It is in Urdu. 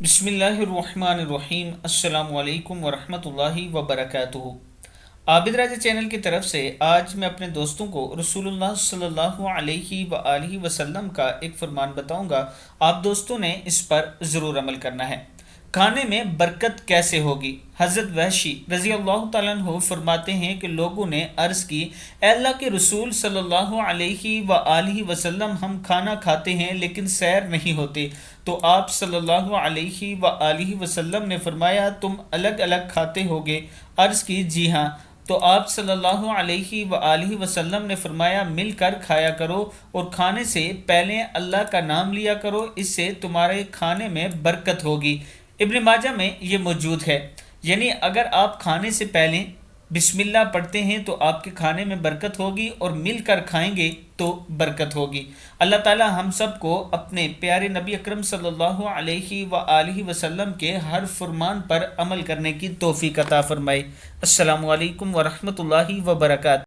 بسم اللہ الرحمن الرحیم۔ السلام علیکم ورحمۃ اللہ وبرکاتہ۔ عابد راجہ چینل کی طرف سے آج میں اپنے دوستوں کو رسول اللہ صلی اللہ علیہ وآلہ وسلم کا ایک فرمان بتاؤں گا۔ آپ دوستوں نے اس پر ضرور عمل کرنا ہے۔ کھانے میں برکت کیسے ہوگی؟ حضرت وحشی رضی اللہ تعالیٰ عنہ فرماتے ہیں کہ لوگوں نے عرض کی، اے اللہ کے رسول صلی اللہ علیہ وآلہ وسلم، ہم کھانا کھاتے ہیں لیکن سیر نہیں ہوتے۔ تو آپ صلی اللہ علیہ وآلہ وسلم نے فرمایا، تم الگ الگ کھاتے ہوگے؟ عرض کی، جی ہاں۔ تو آپ صلی اللہ علیہ وآلہ وسلم نے فرمایا، مل کر کھایا کرو اور کھانے سے پہلے اللہ کا نام لیا کرو، اس سے تمہارے کھانے میں برکت ہوگی۔ ابن ماجہ میں یہ موجود ہے، یعنی اگر آپ کھانے سے پہلے بسم اللہ پڑھتے ہیں تو آپ کے کھانے میں برکت ہوگی، اور مل کر کھائیں گے تو برکت ہوگی۔ اللہ تعالی ہم سب کو اپنے پیارے نبی اکرم صلی اللہ علیہ وآلہ وسلم کے ہر فرمان پر عمل کرنے کی توفیق عطا فرمائے۔ السلام علیکم ورحمۃ اللہ وبرکاتہ۔